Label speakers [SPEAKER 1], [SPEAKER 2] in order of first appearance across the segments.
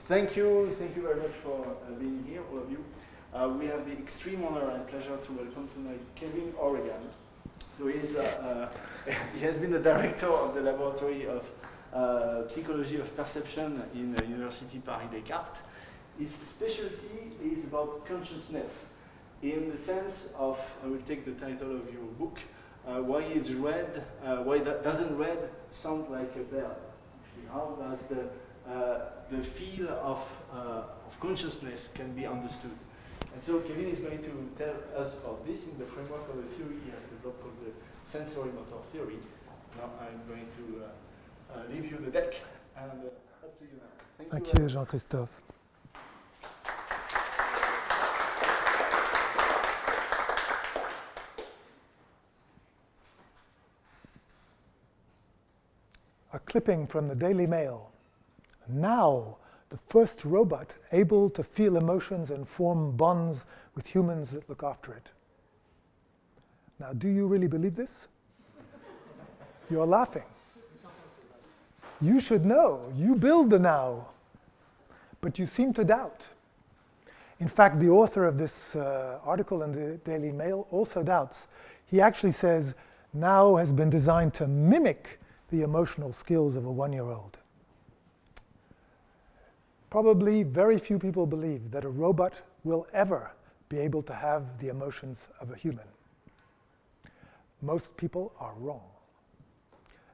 [SPEAKER 1] Thank you very much for being here, all of you. We have the extreme honor and pleasure to welcome tonight Kevin Oregan. So he has been the director of the Laboratory of Psychology of Perception in University Paris-Descartes. His specialty is about consciousness, in the sense of, I will take the title of your book, why doesn't red sound like a bell? Actually, how does the feel of consciousness can be understood? And so Kevin is going to tell us about this in the framework of a theory he has developed called the Sensorimotor theory. Now I'm going to leave you the deck, and up to you now.
[SPEAKER 2] Thank you, Jean-Christophe. A clipping from the Daily Mail. Now, the first robot able to feel emotions and form bonds with humans that look after it. Now, do you really believe this? You're laughing. You should know. You build the now. But you seem to doubt. In fact, the author of this article in the Daily Mail also doubts. He actually says, now has been designed to mimic the emotional skills of a one-year-old. Probably very few people believe that a robot will ever be able to have the emotions of a human. Most people are wrong.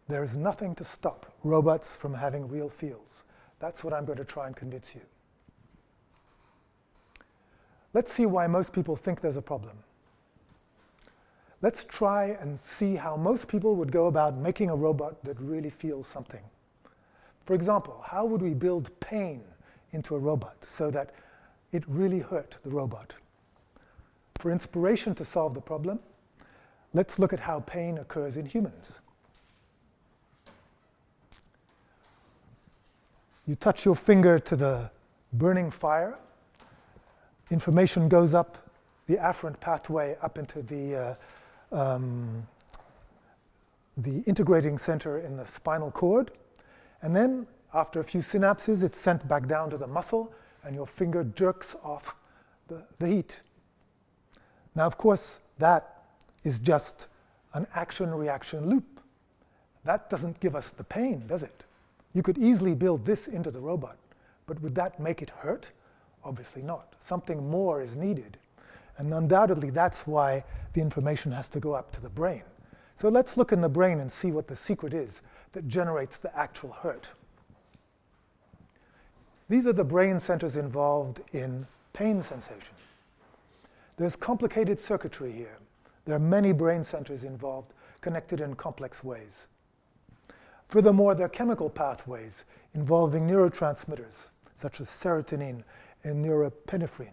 [SPEAKER 2] There is nothing to stop robots from having real feels. That's what I'm going to try and convince you. Let's see why most people think there's a problem. Let's try and see how most people would go about making a robot that really feels something. For example, how would we build pain into a robot so that it really hurt the robot? For inspiration to solve the problem, let's look at how pain occurs in humans. You touch your finger to the burning fire, information goes up the afferent pathway up into the integrating center in the spinal cord, and then after a few synapses it's sent back down to the muscle and your finger jerks off the heat. Now of course that is just an action-reaction loop. That doesn't give us the pain, does it? You could easily build this into the robot, but would that make it hurt? Obviously not. Something more is needed. And undoubtedly that's why the information has to go up to the brain. So let's look in the brain and see what the secret is that generates the actual hurt. These are the brain centers involved in pain sensation. There's complicated circuitry here. There are many brain centers involved, connected in complex ways. Furthermore, there are chemical pathways involving neurotransmitters, such as serotonin and norepinephrine.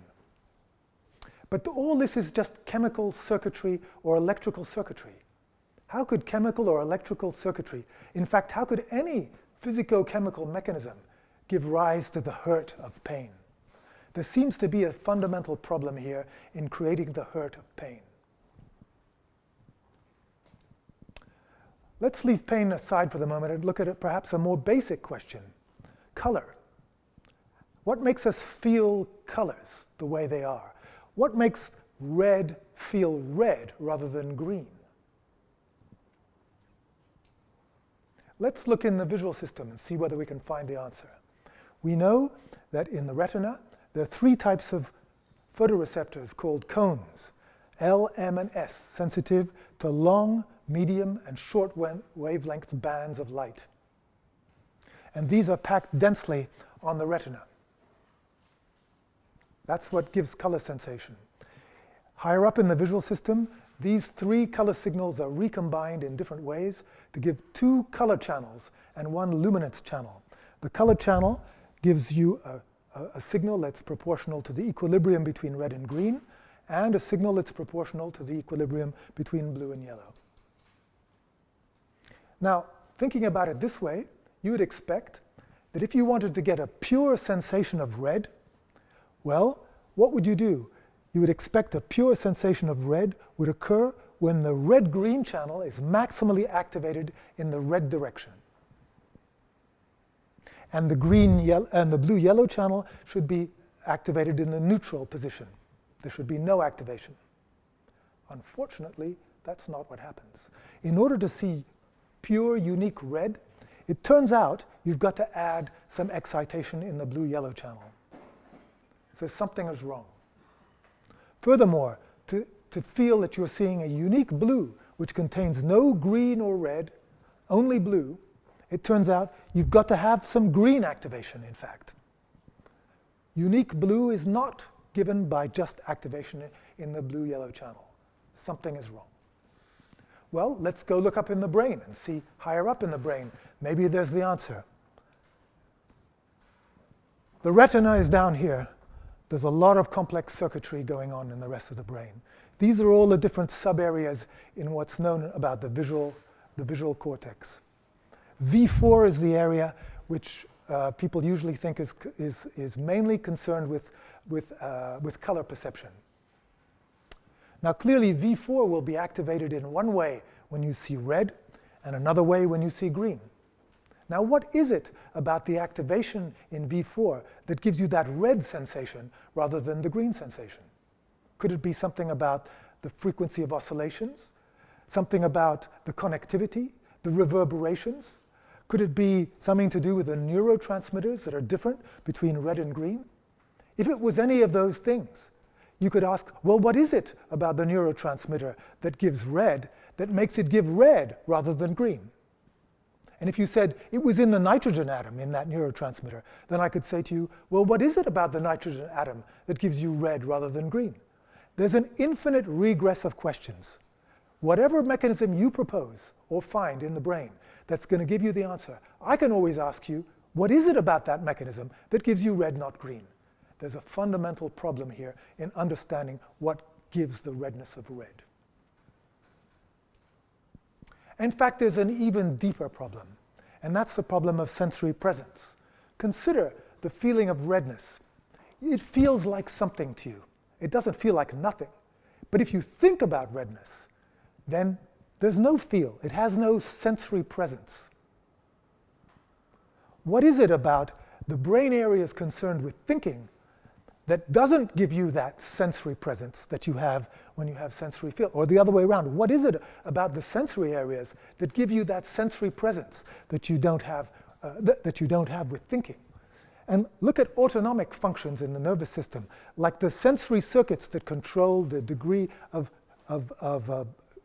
[SPEAKER 2] But all this is just chemical circuitry or electrical circuitry. How could chemical or electrical circuitry, in fact, how could any physico-chemical mechanism give rise to the hurt of pain? There seems to be a fundamental problem here in creating the hurt of pain. Let's leave pain aside for the moment and look at perhaps a more basic question. Color. What makes us feel colors the way they are? What makes red feel red rather than green? Let's look in the visual system and see whether we can find the answer. We know that in the retina, there are three types of photoreceptors called cones, L, M, and S, sensitive to long, medium, and short wavelength bands of light. And these are packed densely on the retina. That's what gives color sensation. Higher up in the visual system, these three color signals are recombined in different ways to give two color channels and one luminance channel. The color channel gives you a signal that's proportional to the equilibrium between red and green, and a signal that's proportional to the equilibrium between blue and yellow. Now, thinking about it this way, you would expect that if you wanted to get a pure sensation of red, well, what would you do? You would expect a pure sensation of red would occur when the red-green channel is maximally activated in the red direction. and the blue-yellow channel should be activated in the neutral position. There should be no activation. Unfortunately, that's not what happens. In order to see pure, unique red, it turns out you've got to add some excitation in the blue-yellow channel. So something is wrong. Furthermore, to feel that you're seeing a unique blue, which contains no green or red, only blue, it turns out you've got to have some green activation, in fact. Unique blue is not given by just activation in the blue-yellow channel. Something is wrong. Well, let's go look up in the brain and see higher up in the brain. Maybe there's the answer. The retina is down here. There's a lot of complex circuitry going on in the rest of the brain. These are all the different sub-areas in what's known about the visual cortex. V4 is the area which people usually think is mainly concerned with color perception. Now clearly V4 will be activated in one way when you see red and another way when you see green. Now what is it about the activation in V4 that gives you that red sensation rather than the green sensation? Could it be something about the frequency of oscillations? Something about the connectivity, the reverberations? Could it be something to do with the neurotransmitters that are different between red and green? If it was any of those things, you could ask, well, what is it about the neurotransmitter that gives red, that makes it give red rather than green? And if you said it was in the nitrogen atom in that neurotransmitter, then I could say to you, well, what is it about the nitrogen atom that gives you red rather than green? There's an infinite regress of questions. Whatever mechanism you propose or find in the brain that's going to give you the answer, I can always ask you, what is it about that mechanism that gives you red, not green? There's a fundamental problem here in understanding what gives the redness of red. In fact, there's an even deeper problem, and that's the problem of sensory presence. Consider the feeling of redness. It feels like something to you. It doesn't feel like nothing. But if you think about redness, then there's no feel. It has no sensory presence. What is it about the brain areas concerned with thinking that doesn't give you that sensory presence that you have when you have sensory feel? Or the other way around, what is it about the sensory areas that give you that sensory presence that you don't have, that you don't have with thinking? And look at autonomic functions in the nervous system, like the sensory circuits that control the degree of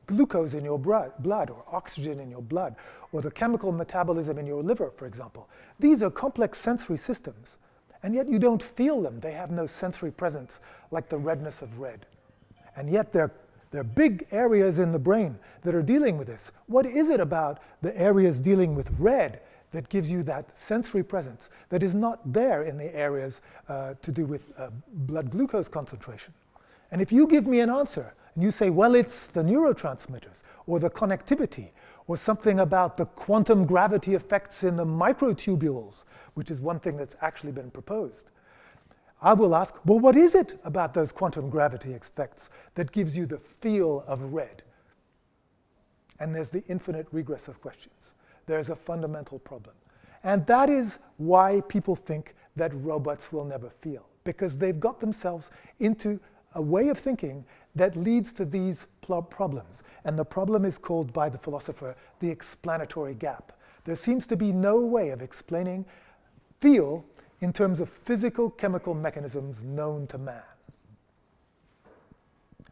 [SPEAKER 2] glucose in your blood, or oxygen in your blood, or the chemical metabolism in your liver, for example. These are complex sensory systems, and yet you don't feel them. They have no sensory presence like the redness of red. And yet they're big areas in the brain that are dealing with this. What is it about the areas dealing with red that gives you that sensory presence that is not there in the areas to do with blood glucose concentration? And if you give me an answer, and you say, well, it's the neurotransmitters, or the connectivity, or something about the quantum gravity effects in the microtubules, which is one thing that's actually been proposed, I will ask, well, what is it about those quantum gravity effects that gives you the feel of red? And there's the infinite regress of questions. There's a fundamental problem. And that is why people think that robots will never feel, because they've got themselves into a way of thinking that leads to these problems. And the problem is called by the philosopher the explanatory gap. There seems to be no way of explaining feel in terms of physico-chemical mechanisms known to man.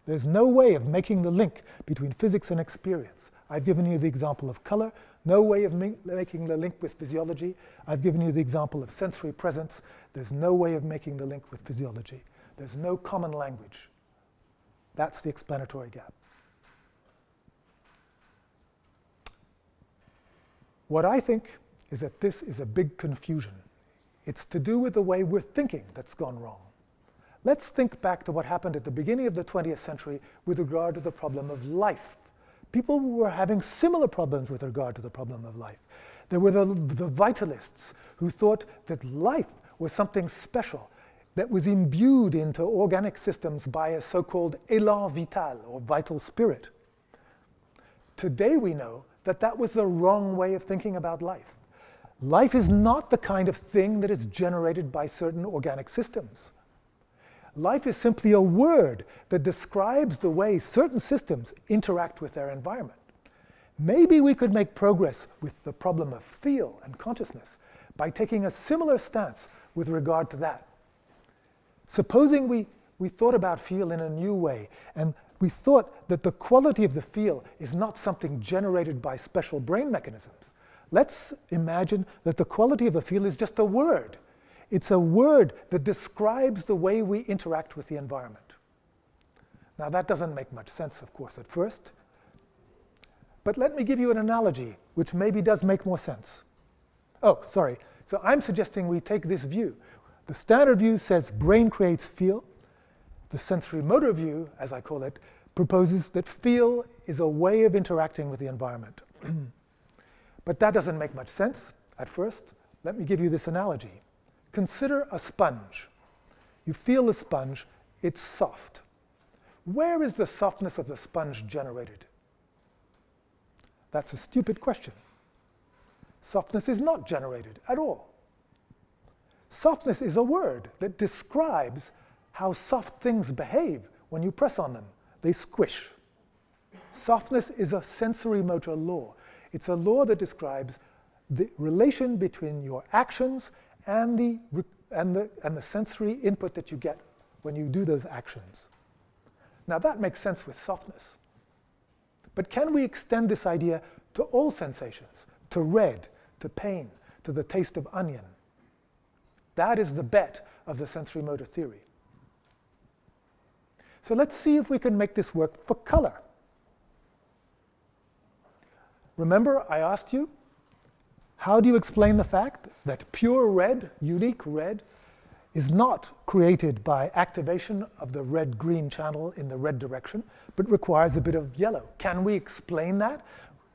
[SPEAKER 2] There's no way of making the link between physics and experience. I've given you the example of color, no way of making the link with physiology. I've given you the example of sensory presence. There's no way of making the link with physiology. There's no common language. That's the explanatory gap. What I think is that this is a big confusion. It's to do with the way we're thinking that's gone wrong. Let's think back to what happened at the beginning of the 20th century with regard to the problem of life. People were having similar problems with regard to the problem of life. There were the vitalists who thought that life was something special that was imbued into organic systems by a so-called élan vital, or vital spirit. Today we know that that was the wrong way of thinking about life. Life is not the kind of thing that is generated by certain organic systems. Life is simply a word that describes the way certain systems interact with their environment. Maybe we could make progress with the problem of feel and consciousness by taking a similar stance with regard to that. Supposing we thought about feel in a new way, and we thought that the quality of the feel is not something generated by special brain mechanisms. Let's imagine that the quality of a feel is just a word. It's a word that describes the way we interact with the environment. Now that doesn't make much sense, of course, at first. But let me give you an analogy, which maybe does make more sense. Oh, sorry. So I'm suggesting we take this view. The standard view says brain creates feel. The sensorimotor view, as I call it, proposes that feel is a way of interacting with the environment. But that doesn't make much sense at first. Let me give you this analogy. Consider a sponge. You feel the sponge, it's soft. Where is the softness of the sponge generated? That's a stupid question. Softness is not generated at all. Softness is a word that describes how soft things behave when you press on them. They squish. Softness is a sensorimotor law. It's a law that describes the relation between your actions and the sensory input that you get when you do those actions. Now that makes sense with softness. But can we extend this idea to all sensations, to red, to pain, to the taste of onion? That is the bet of the sensorimotor theory. So let's see if we can make this work for color. Remember, I asked you, how do you explain the fact that pure red, unique red, is not created by activation of the red-green channel in the red direction, but requires a bit of yellow? Can we explain that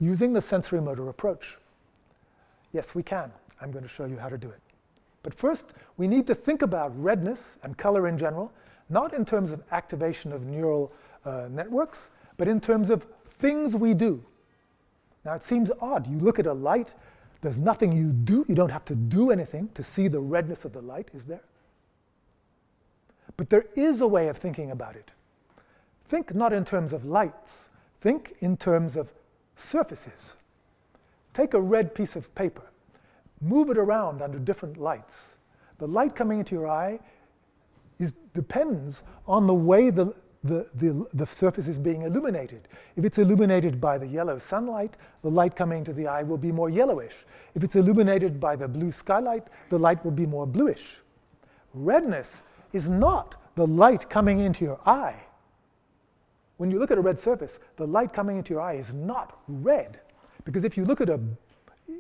[SPEAKER 2] using the sensorimotor approach? Yes, we can. I'm going to show you how to do it. But first, we need to think about redness and color in general, not in terms of activation of neural networks, but in terms of things we do. Now it seems odd. You look at a light, there's nothing you do. You don't have to do anything to see the redness of the light, is there? But there is a way of thinking about it. Think not in terms of lights. Think in terms of surfaces. Take a red piece of paper. Move it around under different lights. The light coming into your eye depends on the way the surface is being illuminated. If it's illuminated by the yellow sunlight, the light coming to the eye will be more yellowish. If it's illuminated by the blue skylight, the light will be more bluish. Redness is not the light coming into your eye. When you look at a red surface, the light coming into your eye is not red. Because if you look at a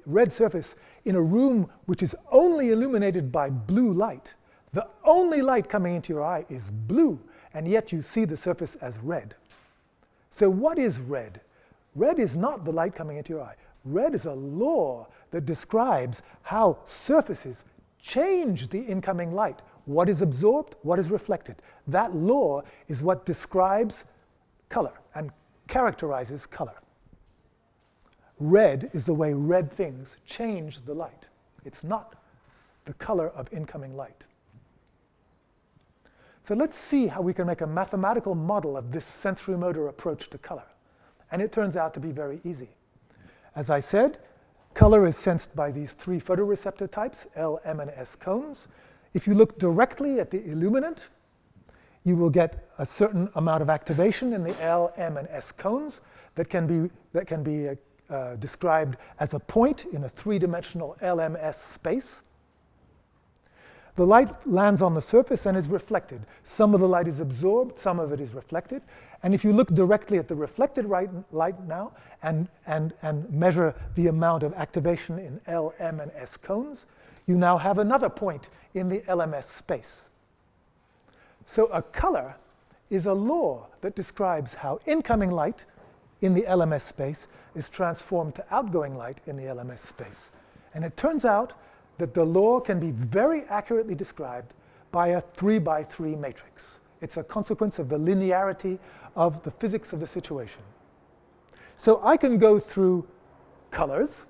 [SPEAKER 2] red surface in a room which is only illuminated by blue light, the only light coming into your eye is blue, and yet you see the surface as red. So what is red? Red is not the light coming into your eye. Red is a law that describes how surfaces change the incoming light. What is absorbed, what is reflected. That law is what describes color and characterizes color. Red is the way red things change the light. It's not the color of incoming light. So let's see how we can make a mathematical model of this sensorimotor approach to color. And it turns out to be very easy. As I said, color is sensed by these three photoreceptor types, L, M, and S cones. If you look directly at the illuminant, you will get a certain amount of activation in the L, M, and S cones that can be described as a point in a three-dimensional LMS space. The light lands on the surface and is reflected. Some of the light is absorbed, some of it is reflected. And if you look directly at the reflected light now and measure the amount of activation in L, M, and S cones, you now have another point in the LMS space. So a color is a law that describes how incoming light in the LMS space is transformed to outgoing light in the LMS space. And it turns out that the law can be very accurately described by a 3x3 matrix. It's a consequence of the linearity of the physics of the situation. So I can go through colors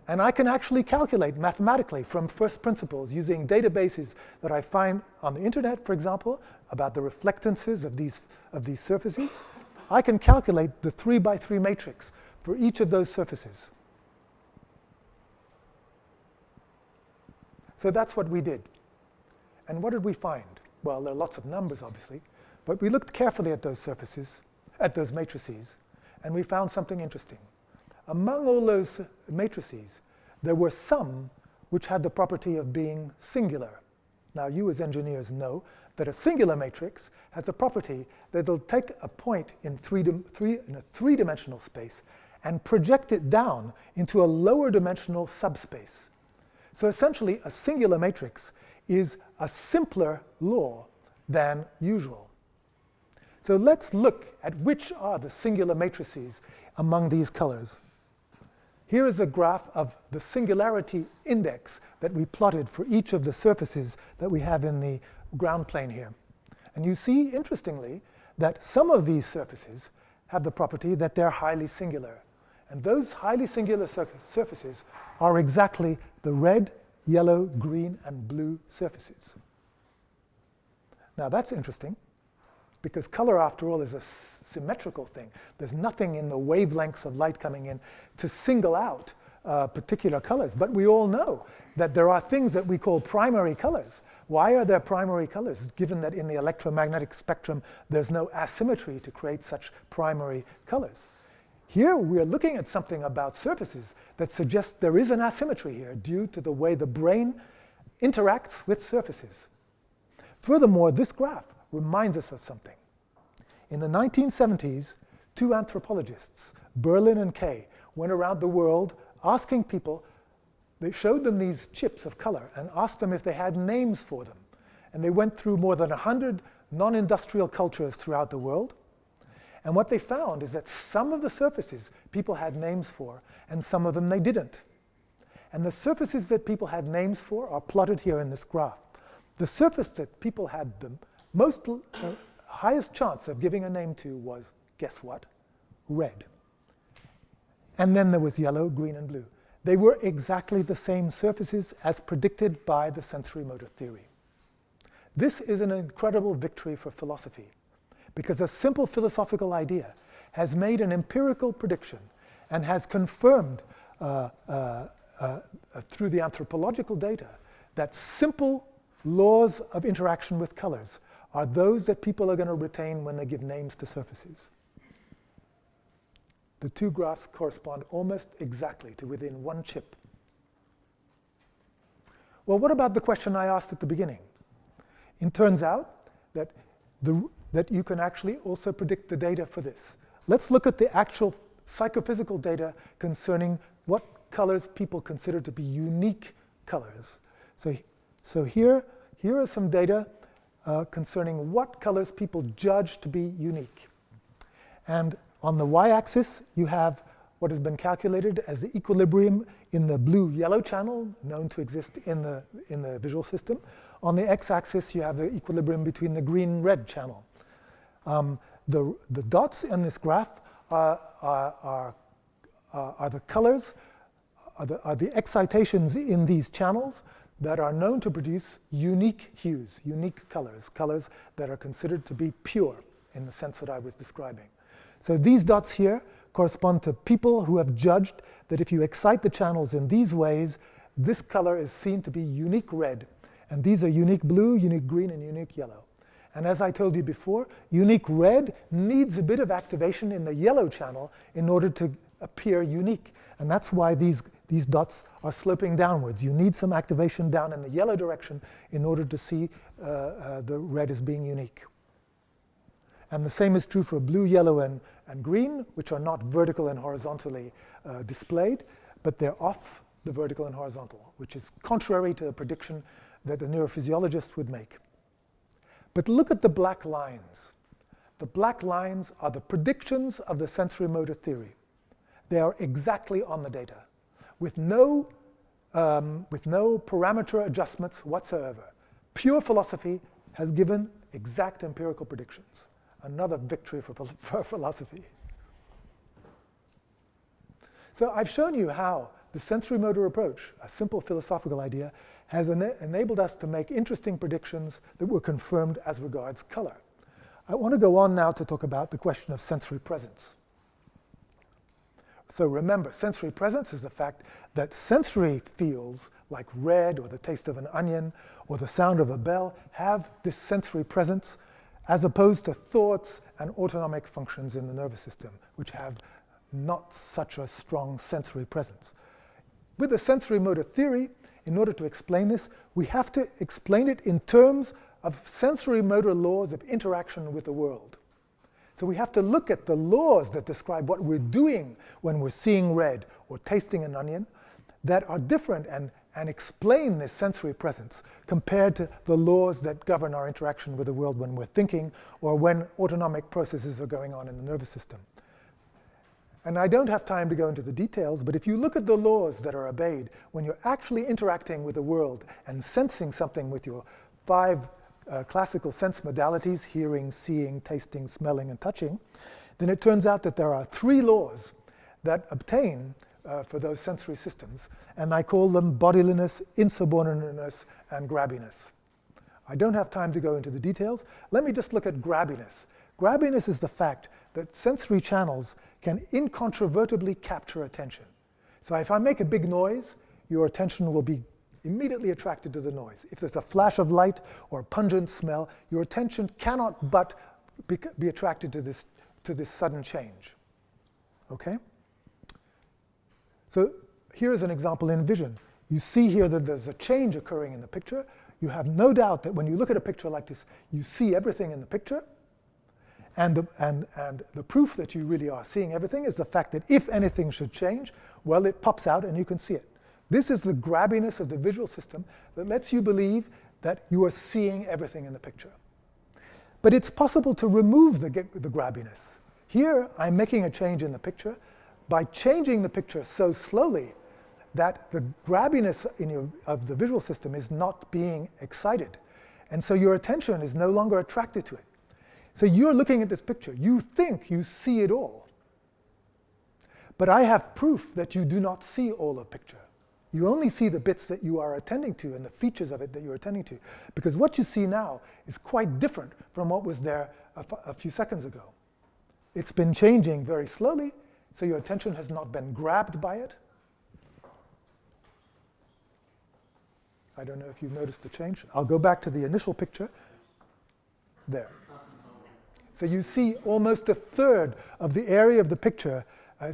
[SPEAKER 2] And I can actually calculate mathematically from first principles using databases that I find on the internet, for example, about the reflectances of these surfaces. I can calculate the 3x3 matrix for each of those surfaces. So that's what we did. And what did we find? Well, there are lots of numbers, obviously, but we looked carefully at those surfaces, at those matrices, and we found something interesting. Among all those matrices, there were some which had the property of being singular. Now, you as engineers know that a singular matrix has the property that it'll take a point in a three-dimensional space and project it down into a lower dimensional subspace. So essentially, a singular matrix is a simpler law than usual. So let's look at which are the singular matrices among these colors. Here is a graph of the singularity index that we plotted for each of the surfaces that we have in the ground plane here. And you see, interestingly, that some of these surfaces have the property that they're highly singular. And those highly singular surfaces are exactly the red, yellow, green, and blue surfaces. Now that's interesting, because color, after all, is a symmetrical thing. There's nothing in the wavelengths of light coming in to single out particular colors. But we all know that there are things that we call primary colors. Why are there primary colors, given that in the electromagnetic spectrum there's no asymmetry to create such primary colors? Here we're looking at something about surfaces that suggests there is an asymmetry here due to the way the brain interacts with surfaces. Furthermore, this graph reminds us of something. In the 1970s, two anthropologists, Berlin and Kay, went around the world asking people, they showed them these chips of color and asked them if they had names for them. And they went through more than 100 non-industrial cultures throughout the world. And what they found is that some of the surfaces people had names for, and some of them they didn't. And the surfaces that people had names for are plotted here in this graph. The surface that people had the most highest chance of giving a name to was, guess what? Red. And then there was yellow, green, and blue. They were exactly the same surfaces as predicted by the sensorimotor theory. This is an incredible victory for philosophy, because a simple philosophical idea has made an empirical prediction and has confirmed through the anthropological data that simple laws of interaction with colors are those that people are going to retain when they give names to surfaces. The two graphs correspond almost exactly to within one chip. Well, what about the question I asked at the beginning? It turns out that you can actually also predict the data for this. Let's look at the actual psychophysical data concerning what colors people consider to be unique colors. So here are some data concerning what colors people judge to be unique. And on the y-axis, you have what has been calculated as the equilibrium in the blue-yellow channel, known to exist in the visual system. On the x-axis, you have the equilibrium between the green-red channel. The dots in this graph are the colors, are the excitations in these channels that are known to produce unique hues, unique colors, colors that are considered to be pure in the sense that I was describing. So these dots here correspond to people who have judged that if you excite the channels in these ways, this color is seen to be unique red. And these are unique blue, unique green, and unique yellow. And as I told you before, unique red needs a bit of activation in the yellow channel in order to appear unique. And that's why these dots are sloping downwards. You need some activation down in the yellow direction in order to see the red as being unique. And the same is true for blue, yellow, and green, which are not vertical and horizontally displayed, but they're off the vertical and horizontal, which is contrary to the prediction that the neurophysiologists would make. But look at the black lines. The black lines are the predictions of the sensorimotor theory. They are exactly on the data, with no parameter adjustments whatsoever. Pure philosophy has given exact empirical predictions. Another victory for philosophy. So I've shown you how the sensorimotor approach, a simple philosophical idea, has enabled us to make interesting predictions that were confirmed as regards color. I want to go on now to talk about the question of sensory presence. So remember, sensory presence is the fact that sensory feels like red or the taste of an onion or the sound of a bell have this sensory presence as opposed to thoughts and autonomic functions in the nervous system, which have not such a strong sensory presence. With the sensorimotor theory, in order to explain this, we have to explain it in terms of sensorimotor laws of interaction with the world. So we have to look at the laws that describe what we're doing when we're seeing red or tasting an onion that are different and explain this sensory presence compared to the laws that govern our interaction with the world when we're thinking or when autonomic processes are going on in the nervous system. And I don't have time to go into the details, but if you look at the laws that are obeyed when you're actually interacting with the world and sensing something with your 5 classical sense modalities, hearing, seeing, tasting, smelling, and touching, then it turns out that there are 3 laws that obtain for those sensory systems, and I call them bodyliness, insubordinateness, and grabbiness. I don't have time to go into the details. Let me just look at grabbiness. Grabbiness is the fact that sensory channels can incontrovertibly capture attention. So if I make a big noise, your attention will be immediately attracted to the noise. If there's a flash of light or a pungent smell, your attention cannot but be attracted to this sudden change. Okay? So here's an example in vision. You see here that there's a change occurring in the picture. You have no doubt that when you look at a picture like this, you see everything in the picture. And the proof that you really are seeing everything is the fact that if anything should change, well, it pops out and you can see it. This is the grabbiness of the visual system that lets you believe that you are seeing everything in the picture. But it's possible to remove the grabbiness. Here, I'm making a change in the picture by changing the picture so slowly that the grabbiness of the visual system is not being excited. And so your attention is no longer attracted to it. So you're looking at this picture. You think you see it all. But I have proof that you do not see all of the picture. You only see the bits that you are attending to and the features of it that you're attending to. Because what you see now is quite different from what was there a few seconds ago. It's been changing very slowly, so your attention has not been grabbed by it. I don't know if you've noticed the change. I'll go back to the initial picture. There. So you see almost a third of the area of the picture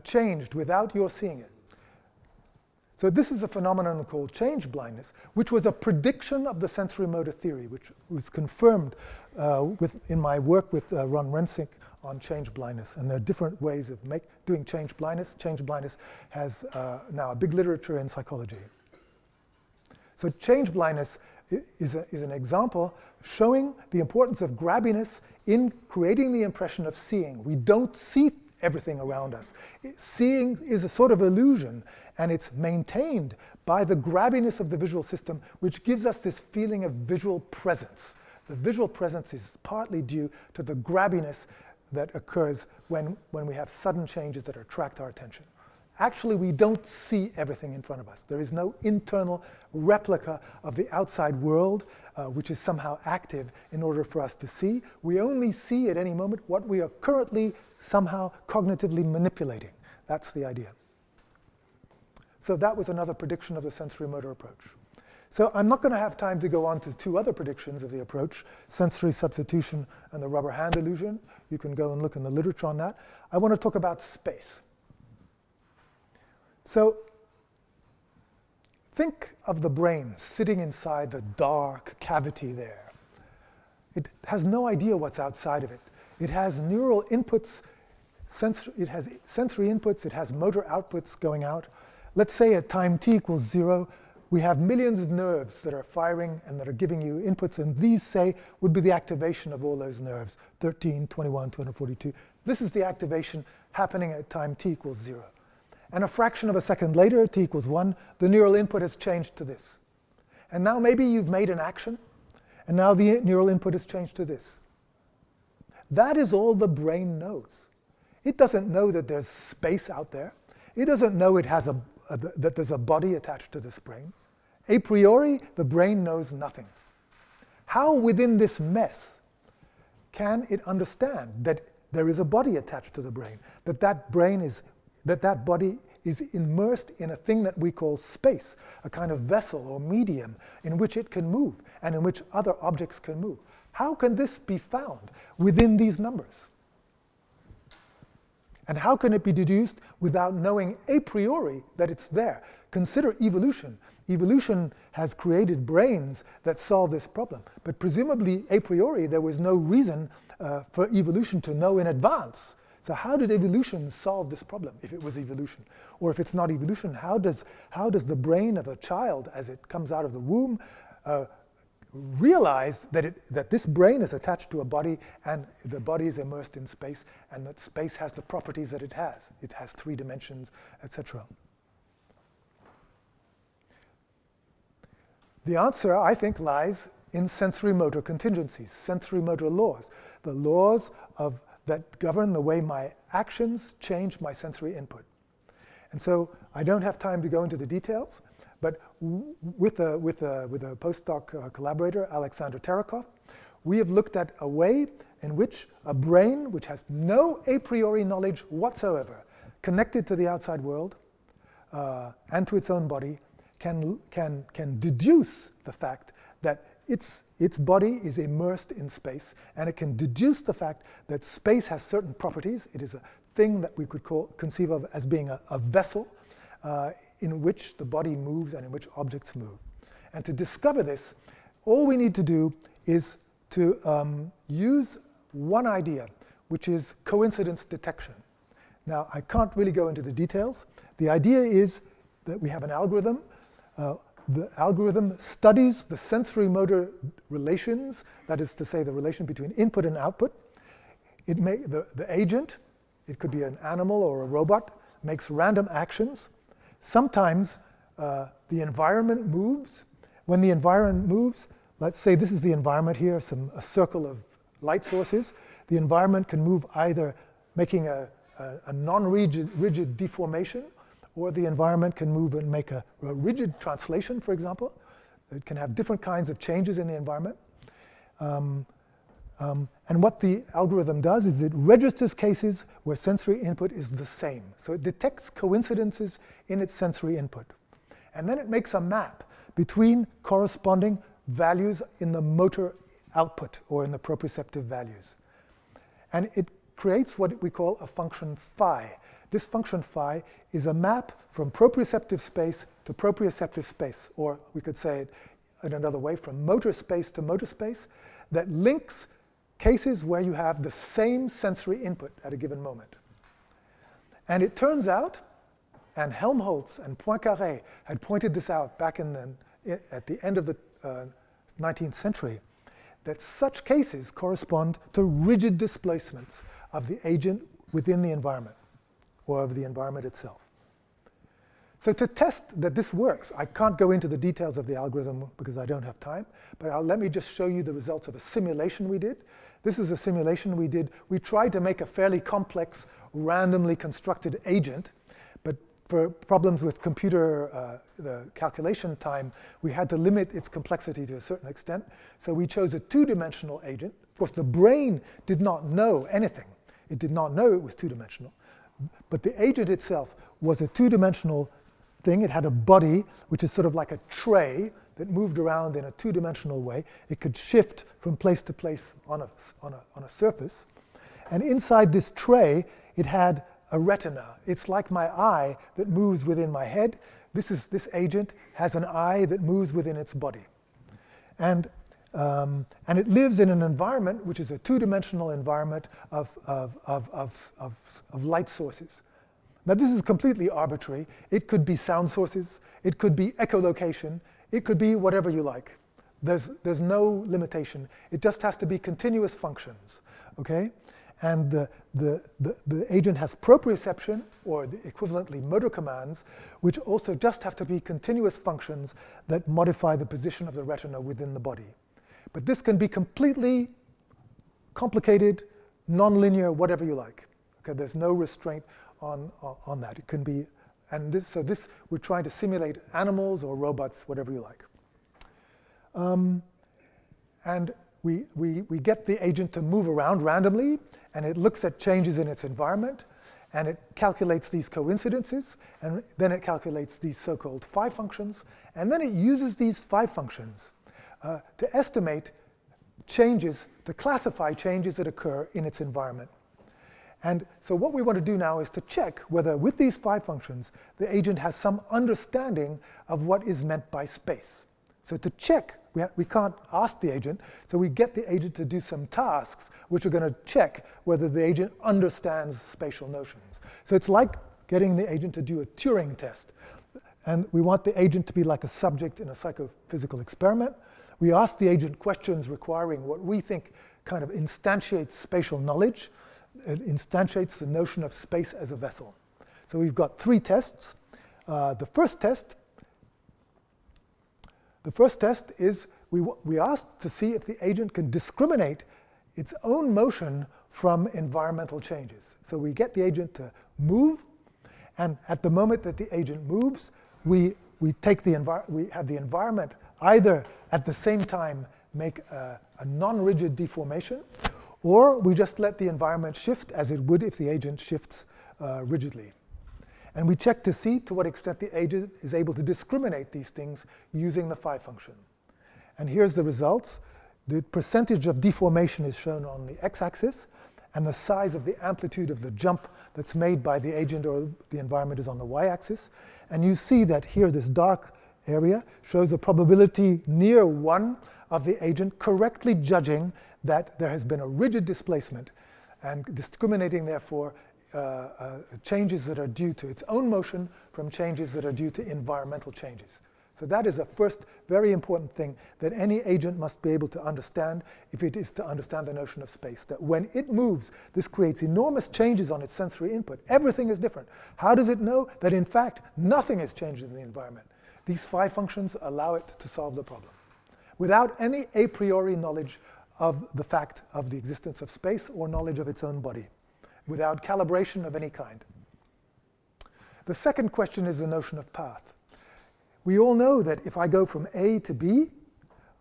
[SPEAKER 2] changed without your seeing it. So this is a phenomenon called change blindness, which was a prediction of the sensorimotor theory, which was confirmed in my work with Ron Rensink on change blindness. And there are different ways of doing change blindness. Change blindness has now a big literature in psychology. So change blindness is an example showing the importance of grabbiness in creating the impression of seeing. We don't see everything around us. Seeing is a sort of illusion, and it's maintained by the grabbiness of the visual system, which gives us this feeling of visual presence. The visual presence is partly due to the grabbiness that occurs when we have sudden changes that attract our attention. Actually, we don't see everything in front of us. There is no internal replica of the outside world, which is somehow active in order for us to see. We only see at any moment what we are currently somehow cognitively manipulating. That's the idea. So that was another prediction of the sensorimotor approach. So I'm not going to have time to go on to 2 other predictions of the approach, sensory substitution and the rubber hand illusion. You can go and look in the literature on that. I want to talk about space. So think of the brain sitting inside the dark cavity there. It has no idea what's outside of it. It has neural inputs, it has sensory inputs, it has motor outputs going out. Let's say at time t equals 0, we have millions of nerves that are firing and that are giving you inputs, and these, say, would be the activation of all those nerves, 13, 21, 242. This is the activation happening at time t equals 0. And a fraction of a second later, t equals 1, the neural input has changed to this. And now maybe you've made an action, and now the neural input has changed to this. That is all the brain knows. It doesn't know that there's space out there. It doesn't know it has that there's a body attached to this brain. A priori, the brain knows nothing. How within this mess can it understand that there is a body attached to the brain, that that body is immersed in a thing that we call space, a kind of vessel or medium in which it can move and in which other objects can move? How can this be found within these numbers? And how can it be deduced without knowing a priori that it's there? Consider evolution. Evolution has created brains that solve this problem, but presumably a priori there was no reason for evolution to know in advance. So how did evolution solve this problem, if it was evolution? Or if it's not evolution, how does the brain of a child, as it comes out of the womb, realize that this brain is attached to a body and the body is immersed in space and that space has the properties that it has? It has 3 dimensions, etc. The answer, I think, lies in sensorimotor contingencies, sensorimotor laws, the laws that govern the way my actions change my sensory input. And so I don't have time to go into the details, but with a postdoc collaborator, Alexander Terekov, we have looked at a way in which a brain which has no a priori knowledge whatsoever, connected to the outside world and to its own body, can deduce the fact that its body is immersed in space, and it can deduce the fact that space has certain properties. It is a thing that we could conceive of as being a vessel in which the body moves and in which objects move. And to discover this, all we need to do is to use one idea, which is coincidence detection. Now, I can't really go into the details. The idea is that we have an algorithm. The algorithm studies the sensorimotor relations, that is to say, the relation between input and output. The agent, it could be an animal or a robot, makes random actions. Sometimes the environment moves. When the environment moves, let's say this is the environment here, a circle of light sources. The environment can move either making a non-rigid deformation, or the environment can move and make a rigid translation, for example. It can have different kinds of changes in the environment. And what the algorithm does is it registers cases where sensory input is the same. So it detects coincidences in its sensory input. And then it makes a map between corresponding values in the motor output or in the proprioceptive values. And it creates what we call a function phi. This function phi is a map from proprioceptive space to proprioceptive space, or we could say it in another way, from motor space to motor space, that links cases where you have the same sensory input at a given moment. And it turns out, and Helmholtz and Poincaré had pointed this out back at the end of the 19th century, that such cases correspond to rigid displacements of the agent within the environment, or of the environment itself. So to test that this works, I can't go into the details of the algorithm because I don't have time, but let me just show you the results of a simulation we did. This is a simulation we did. We tried to make a fairly complex, randomly constructed agent, but for problems with computer the calculation time, we had to limit its complexity to a certain extent. So we chose a 2-dimensional agent. Of course, the brain did not know anything. It did not know it was 2-dimensional. But the agent itself was a 2-dimensional thing. It had a body, which is sort of like a tray that moved around in a 2-dimensional way. It could shift from place to place on a surface. And inside this tray, it had a retina. It's like my eye that moves within my head. This agent has an eye that moves within its body. And it lives in an environment which is a 2-dimensional environment of light sources. Now this is completely arbitrary. It could be sound sources, it could be echolocation, it could be whatever you like. There's no limitation. It just has to be continuous functions, okay? And the agent has proprioception, or the equivalently motor commands, which also just have to be continuous functions that modify the position of the retina within the body. But this can be completely complicated, nonlinear, whatever you like. Okay, there's no restraint on that. It can be And this, we're trying to simulate animals or robots, whatever you like. And we get the agent to move around randomly, and it looks at changes in its environment, and it calculates these coincidences, and then it calculates these so-called phi functions, and then it uses these phi functions to estimate changes, to classify changes that occur in its environment. And so what we want to do now is to check whether with these phi functions, the agent has some understanding of what is meant by space. So to check, we can't ask the agent, so we get the agent to do some tasks which are going to check whether the agent understands spatial notions. So it's like getting the agent to do a Turing test. And we want the agent to be like a subject in a psychophysical experiment. We ask the agent questions requiring what we think kind of instantiates spatial knowledge. It instantiates the notion of space as a vessel. So we've got 3 tests. The first test is we ask to see if the agent can discriminate its own motion from environmental changes. So we get the agent to move, and at the moment that the agent moves, we have the environment either at the same time make a non-rigid deformation, or we just let the environment shift as it would if the agent shifts rigidly. And we check to see to what extent the agent is able to discriminate these things using the phi function. And here's the results. The percentage of deformation is shown on the x-axis, and the size of the amplitude of the jump that's made by the agent or the environment is on the y-axis. And you see that here this dark area shows a probability near 1 of the agent correctly judging that there has been a rigid displacement and discriminating, therefore, changes that are due to its own motion from changes that are due to environmental changes. So that is a first very important thing that any agent must be able to understand if it is to understand the notion of space, that when it moves, this creates enormous changes on its sensory input. Everything is different. How does it know that, in fact, nothing has changed in the environment? These phi functions allow it to solve the problem without any a priori knowledge of the fact of the existence of space or knowledge of its own body, without calibration of any kind. The second question is the notion of path. We all know that if I go from A to B,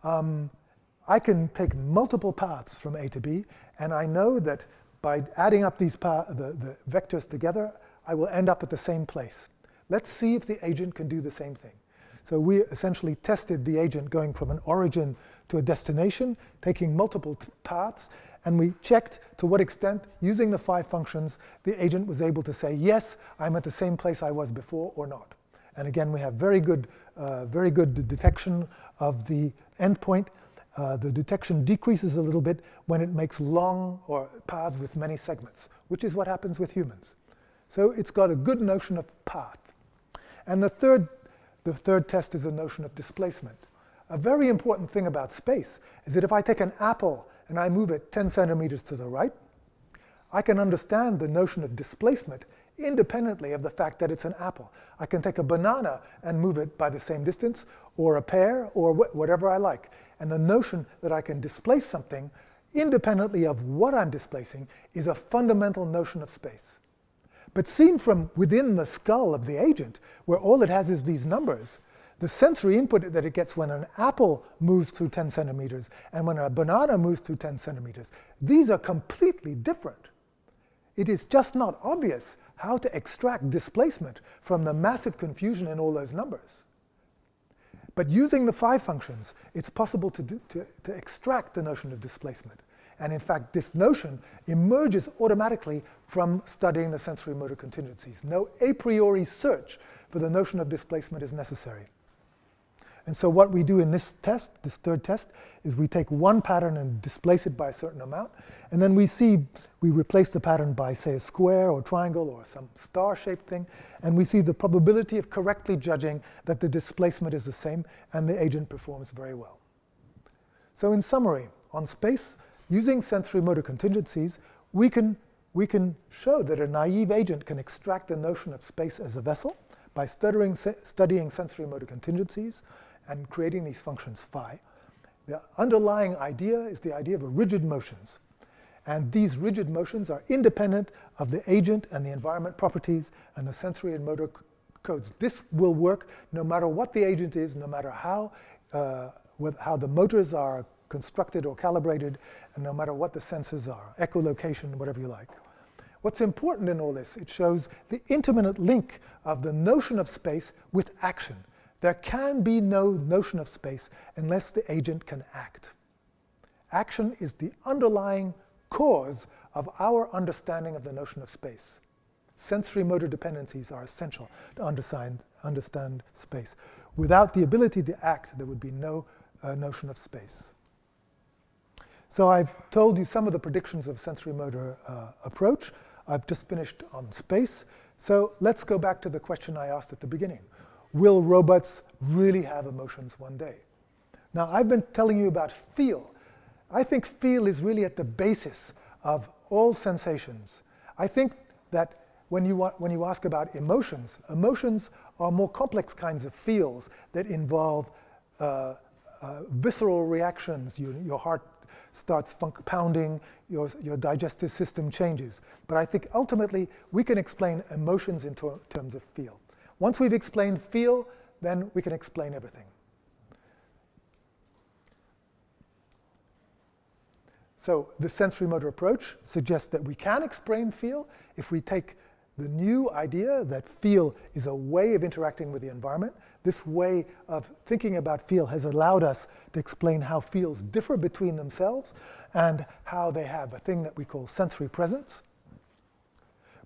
[SPEAKER 2] I can take multiple paths from A to B, and I know that by adding up these the vectors together, I will end up at the same place. Let's see if the agent can do the same thing. So we essentially tested the agent going from an origin to a destination, taking multiple paths, and we checked to what extent, using the phi functions, the agent was able to say, yes, I'm at the same place I was before or not. And again, we have very good detection of the endpoint. The detection decreases a little bit when it makes long or paths with many segments, which is what happens with humans. So it's got a good notion of path. And the third test is a notion of displacement. A very important thing about space is that if I take an apple and I move it 10 centimeters to the right, I can understand the notion of displacement independently of the fact that it's an apple. I can take a banana and move it by the same distance, or a pear, or whatever I like. And the notion that I can displace something independently of what I'm displacing is a fundamental notion of space. But seen from within the skull of the agent, where all it has is these numbers, the sensory input that it gets when an apple moves through 10 centimeters and when a banana moves through 10 centimeters, these are completely different. It is just not obvious how to extract displacement from the massive confusion in all those numbers. But using the phi functions, it's possible to extract the notion of displacement. And in fact, this notion emerges automatically from studying the sensorimotor contingencies. No a priori search for the notion of displacement is necessary. And so what we do in this test, this third test, is we take one pattern and displace it by a certain amount, and then we replace the pattern by, say, a square or triangle or some star-shaped thing, and we see the probability of correctly judging that the displacement is the same, and the agent performs very well. So in summary, on space, using sensorimotor contingencies, we can show that a naive agent can extract the notion of space as a vessel by studying sensorimotor contingencies and creating these functions phi. The underlying idea is the idea of rigid motions. And these rigid motions are independent of the agent and the environment properties and the sensory and motor codes. This will work no matter what the agent is, no matter how the motors are constructed or calibrated, and no matter what the sensors are, echolocation, whatever you like. What's important in all this, it shows the intimate link of the notion of space with action. There can be no notion of space unless the agent can act. Action is the underlying cause of our understanding of the notion of space. Sensorimotor dependencies are essential to understand space. Without the ability to act, there would be no notion of space. So I've told you some of the predictions of sensorimotor approach. I've just finished on space. So let's go back to the question I asked at the beginning. Will robots really have emotions one day? Now, I've been telling you about feel. I think feel is really at the basis of all sensations. I think that when you ask about emotions, emotions are more complex kinds of feels that involve visceral reactions. Your heart starts pounding, your digestive system changes. But I think ultimately we can explain emotions in terms of feel. Once we've explained feel, then we can explain everything. So the sensorimotor approach suggests that we can explain feel if we take the new idea that feel is a way of interacting with the environment. This way of thinking about feel has allowed us to explain how feels differ between themselves and how they have a thing that we call sensory presence.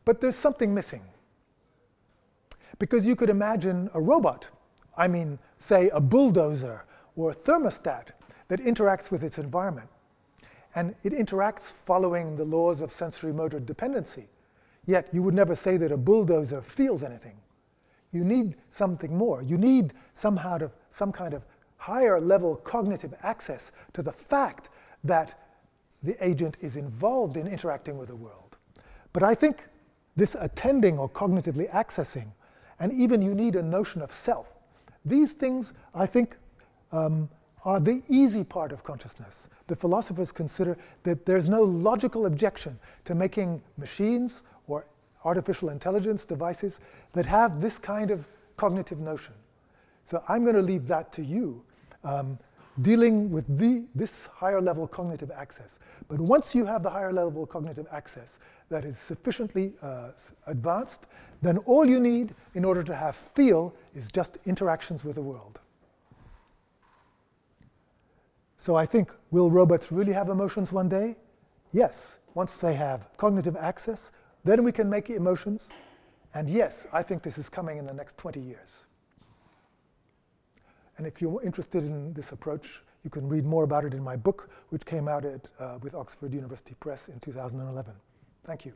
[SPEAKER 2] But there's something missing. Because you could imagine a robot, I mean, say a bulldozer or a thermostat that interacts with its environment. And it interacts following the laws of sensorimotor dependency. Yet you would never say that a bulldozer feels anything. You need something more. You need some kind of higher level cognitive access to the fact that the agent is involved in interacting with the world. But I think this attending or cognitively accessing, and even you need a notion of self. These things, I think, are the easy part of consciousness. The philosophers consider that there's no logical objection to making machines or artificial intelligence devices that have this kind of cognitive notion. So I'm going to leave that to you, dealing with this higher level cognitive access. But once you have the higher level cognitive access that is sufficiently advanced, then all you need in order to have feel is just interactions with the world. So I think, will robots really have emotions one day? Yes, once they have cognitive access, then we can make emotions. And yes, I think this is coming in the next 20 years. And if you're interested in this approach, you can read more about it in my book, which came out with Oxford University Press in 2011. Thank you.